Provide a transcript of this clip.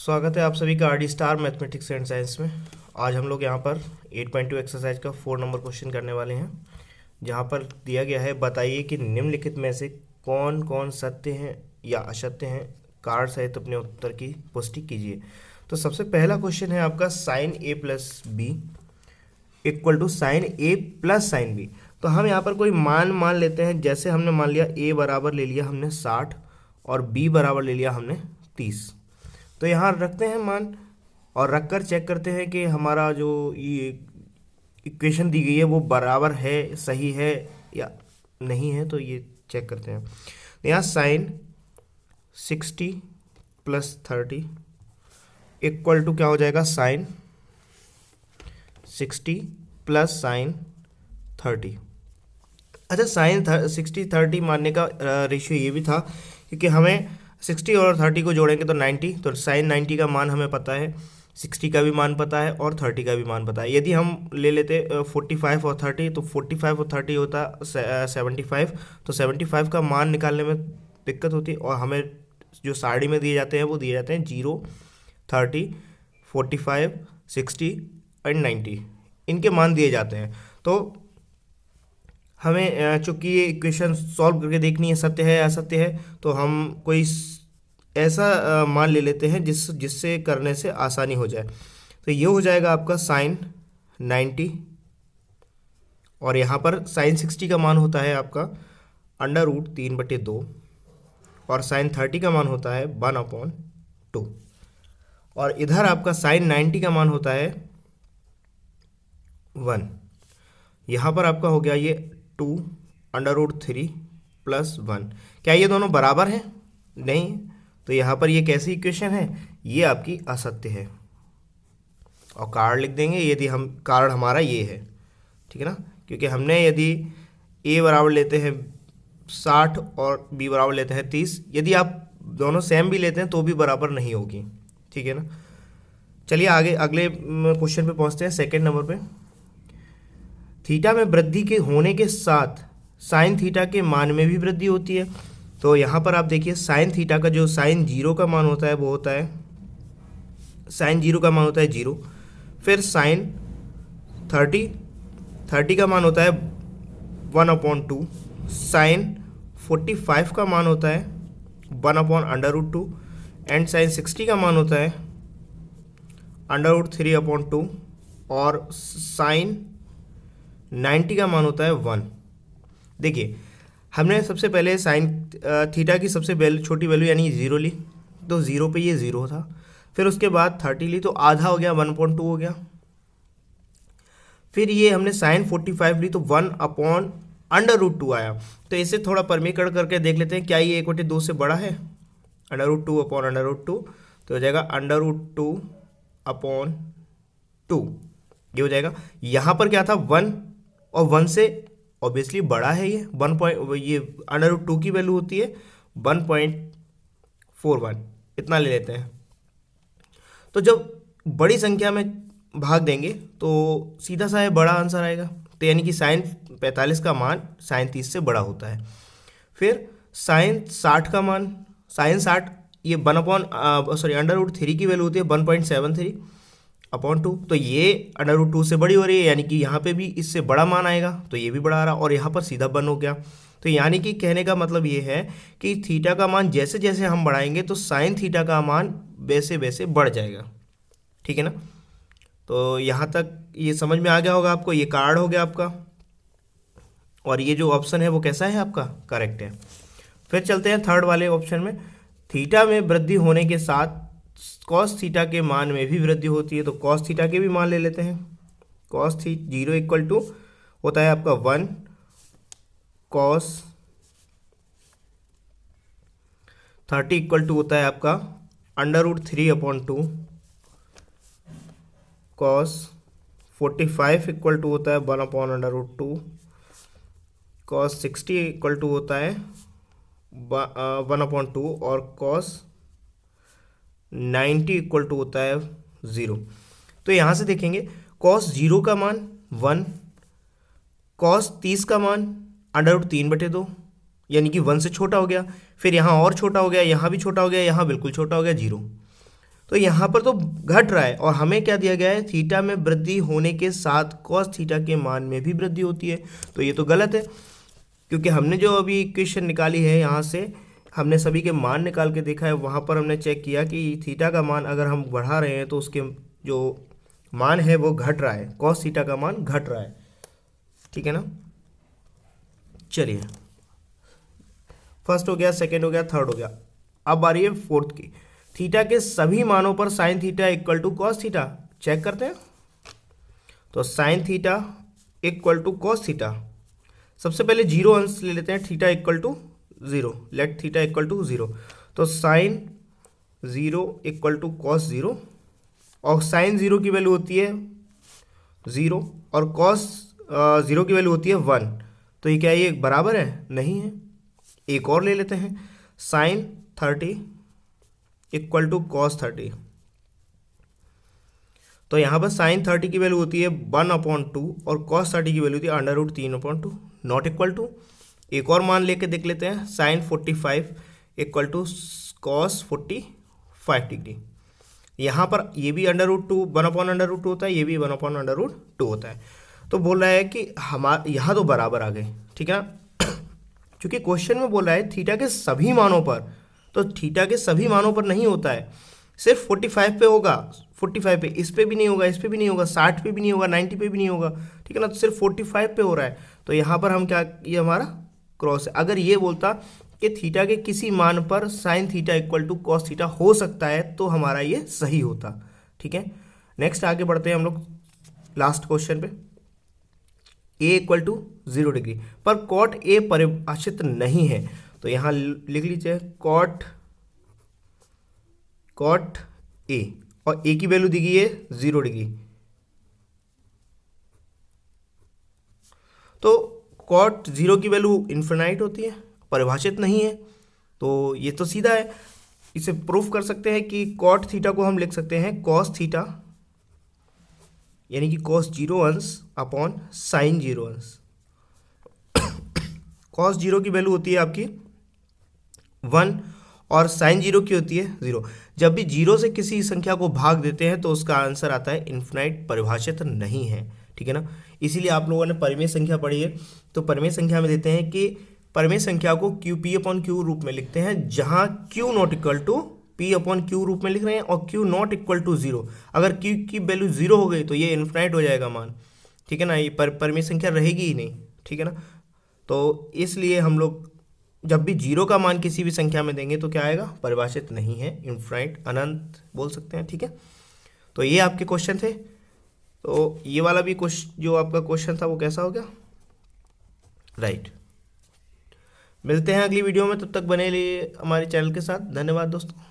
स्वागत है आप सभी का RD star mathematics and science में। आज हम लोग यहाँ पर 8.2 एक्सरसाइज का 4 नंबर क्वेश्चन करने वाले हैं, जहाँ पर दिया गया है बताइए कि निम्नलिखित में से कौन कौन सत्य हैं या असत्य हैं, कार्ड सहित अपने उत्तर की पुष्टि कीजिए। तो सबसे पहला क्वेश्चन है आपका sine A plus B equal to sine A plus sine B. तो हम यहाँ पर कोई मान लेते हैं, जैसे हमने मान लिया ए बराबर ले लिया हमने 60 और बी बराबर ले लिया हमने 30। तो यहाँ रखते हैं मान और रखकर चेक करते हैं कि हमारा जो ये इक्वेशन दी गई है वो बराबर है, सही है या नहीं है। तो ये चेक करते हैं। तो यहाँ साइन 60 प्लस 30 इक्वल टू क्या हो जाएगा, साइन 60 प्लस साइन 30। अच्छा, साइन 60-30 मानने का रेशियो ये भी था क्योंकि हमें 60 और 30 को जोड़ेंगे तो 90, तो साइन 90 का मान हमें पता है, 60 का भी मान पता है और 30 का भी मान पता है। यदि हम ले लेते 45 और 30, तो 45 और 30 होता 75। तो 75 का मान निकालने में दिक्कत होती है और हमें जो साड़ी में दिए जाते हैं वो दिए जाते हैं 0, 30, 45, 60 एंड 90, इनके मान दिए जाते हैं। तो हमें चूँकि ये इक्वेशन सॉल्व करके देखनी है सत्य है या असत्य है, तो हम कोई ऐसा मान ले लेते हैं जिससे करने से आसानी हो जाए। तो ये हो जाएगा आपका साइन 90 और यहाँ पर साइन 60 का मान होता है आपका √3/2 और साइन 30 का मान होता है 1/2 और इधर आपका साइन 90 का मान होता है 1। यहाँ पर आपका हो गया ये 2√3 + 1। क्या ये दोनों बराबर हैं? नहीं। तो यहाँ पर ये कैसी इक्वेशन है? ये आपकी असत्य है और कार्ड लिख देंगे यदि हम कार्ड हमारा ये है, ठीक है ना, क्योंकि हमने यदि ए बराबर लेते हैं 60 और बी बराबर लेते हैं 30, यदि आप दोनों सेम भी लेते हैं तो भी बराबर नहीं होगी, ठीक है ना। चलिए आगे अगले क्वेश्चन पे पहुँचते हैं, सेकेंड नंबर पे। थीटा में वृद्धि के होने के साथ साइन थीटा के मान में भी वृद्धि होती है। तो यहाँ पर आप देखिए साइन थीटा का जो साइन 0 का मान होता है वो होता है, साइन 0 का मान होता है 0। फिर साइन 30 का मान होता है 1/2। साइन 45 का मान होता है 1/√2 एंड साइन 60 का मान होता है √3/2 और साइन 90 का मान होता है 1। देखिए हमने सबसे पहले साइन थीटा की सबसे छोटी वैल्यू यानी 0 ली, तो 0 पे ये 0 था। फिर उसके बाद 30 ली तो आधा हो गया, 1/2 हो गया। फिर ये हमने साइन 45 ली तो 1/√2 आया। तो इसे थोड़ा परमीकरण करके देख लेते हैं, क्या ये 1/2 से बड़ा है? √2/√2 तो हो जाएगा √2/2, ये हो जाएगा। यहाँ पर क्या था 1 और 1 से ऑब्वियसली बड़ा है ये 1 ये √2 की वैल्यू होती है 1.41, इतना ले लेते हैं। तो जब बड़ी संख्या में भाग देंगे तो सीधा सा है बड़ा आंसर आएगा। तो यानी कि साइन 45 का मान साइन 30 से बड़ा होता है। फिर साइन 60 का मान, साइन 60 ये √3 की वैल्यू होती है 1.73/2। तो ये √2 से बड़ी हो रही है, यानी कि यहाँ पे भी इससे बड़ा मान आएगा, तो ये भी बड़ा आ रहा और यहाँ पर सीधा 1 हो गया। तो यानी कि कहने का मतलब ये है कि थीटा का मान जैसे जैसे हम बढ़ाएंगे तो साइन थीटा का मान वैसे वैसे बढ़ जाएगा, ठीक है ना। तो यहाँ तक ये समझ में आ गया होगा आपको, ये कार्ड हो गया आपका और ये जो ऑप्शन है वो कैसा है आपका, करेक्ट है। फिर चलते हैं थर्ड वाले ऑप्शन में। थीटा में वृद्धि होने के साथ कॉस थीटा के मान में भी वृद्धि होती है। तो कॉस थीटा के भी मान ले लेते हैं। कॉस 0 इक्वल टू होता है आपका 1 कॉस 30 इक्वल टू होता है आपका √3/2 कॉस 45 इक्वल टू होता है 1/√2 कॉस 60 इक्वल टू होता है 1/2 और कॉस 90 इक्वल टू होता है 0। तो यहाँ से देखेंगे कॉस 0 का मान 1, कॉस 30 का मान √3/2 यानी कि 1 से छोटा हो गया। फिर यहाँ और छोटा हो गया, यहाँ भी छोटा हो गया, यहाँ बिल्कुल छोटा हो गया 0। तो यहाँ पर तो घट रहा है और हमें क्या दिया गया है, थीटा में वृद्धि होने के साथ कॉस थीटा के मान में भी वृद्धि होती है। तो ये तो गलत है, क्योंकि हमने जो अभी इक्वेशन निकाली है यहाँ से हमने सभी के मान निकाल के देखा है, वहाँ पर हमने चेक किया कि थीटा का मान अगर हम बढ़ा रहे हैं तो उसके जो मान है वो घट रहा है, कॉस थीटा का मान घट रहा है। ठीक है ना। चलिए, फर्स्ट हो गया, सेकंड हो गया, थर्ड हो गया। अब आ रही है फोर्थ की। थीटा के सभी मानों पर sine theta equal to cos theta check करते हैं। तो sine theta equal to cos theta, सबसे पहले जीरो अंश ले लेते हैं, theta equal to zero, let theta equal to zero. तो sine zero equal to cos zero, और साइन जीरो की वैल्यू होती है जीरो और कॉस जीरो की वैल्यू होती है वन। तो ये क्या है, ये बराबर है? नहीं है। एक और ले लेते हैं, साइन 30 इक्वल टू कॉस 30। तो यहाँ पर साइन 30 की वैल्यू होती है 1/2 और कॉस 30 की वैल्यू होती है √3/2, नॉट इक्वल टू। एक और मान लेके देख लेते हैं, sine 45 equal to cos 45 degree. यहाँ पर ये भी √2 1/√2 होता है, ये भी 1/√2 होता है। तो बोल रहा है कि हमारे यहाँ तो बराबर आ गए। ठीक है ना। क्योंकि क्वेश्चन में बोल रहा है थीटा के सभी मानों पर, तो थीटा के सभी मानों पर नहीं होता है, सिर्फ 45 पे होगा, 45 पे, इस पे भी नहीं होगा, इस पे भी नहीं होगा, 60 पे भी नहीं होगा, 90 पे भी नहीं होगा। ठीक है ना। तो सिर्फ 45 पे हो रहा है। तो यहाँ पर हम क्या, ये हमारा क्रॉस है। अगर ये बोलता कि थीटा के किसी मान पर sine theta equal to cos theta हो सकता है, तो हमारा ये सही होता। ठीक है। नेक्स्ट आगे बढ़ते हैं हम लोग लास्ट क्वेश्चन पे। ए इक्वल टू 0 डिग्री पर कॉट ए परिभाषित नहीं है। तो यहाँ लिख लीजिए कॉट ए, और ए की वैल्यू दी गई है 0 डिग्री। तो कॉट 0 की वैल्यू इन्फिनाइट होती है, परिभाषित नहीं है। तो ये तो सीधा है, इसे प्रूफ कर सकते हैं कि कॉट थीटा को हम लिख सकते हैं कॉस थीटा, यानी कि कॉस 0 अंश अपॉन साइन 0 अंश। कॉस 0 की वैल्यू होती है आपकी 1 और साइन 0 की होती है 0। जब भी 0 से किसी संख्या को भाग देते हैं तो उसका आंसर आता है इन्फिनाइट, परिभाषित नहीं है। ठीक है ना। इसीलिए आप लोगों ने परिमेय संख्या पढ़ी है, तो परिमेय संख्या में देते हैं कि परिमेय संख्या को P/Q रूप में लिखते हैं, जहां Q not equal to P/Q रूप में लिख रहे हैं और Q नॉट इक्वल टू 0। अगर Q की वैल्यू 0 हो गई तो ये इन्फिनाइट हो जाएगा मान। ठीक है ना, ये परिमेय संख्या रहेगी ही नहीं। ठीक है ना। तो इसलिए हम लोग जब भी 0 का मान किसी भी संख्या में देंगे तो क्या आएगा, परिभाषित नहीं है, इन्फिनाइट, अनंत बोल सकते हैं। ठीक है। तो ये आपके क्वेश्चन थे। तो ये वाला भी क्वेश्चन, जो आपका क्वेश्चन था वो कैसा हो गया, राइट। मिलते हैं अगली वीडियो में, तब तक बने रहिए हमारे चैनल के साथ। धन्यवाद दोस्तों।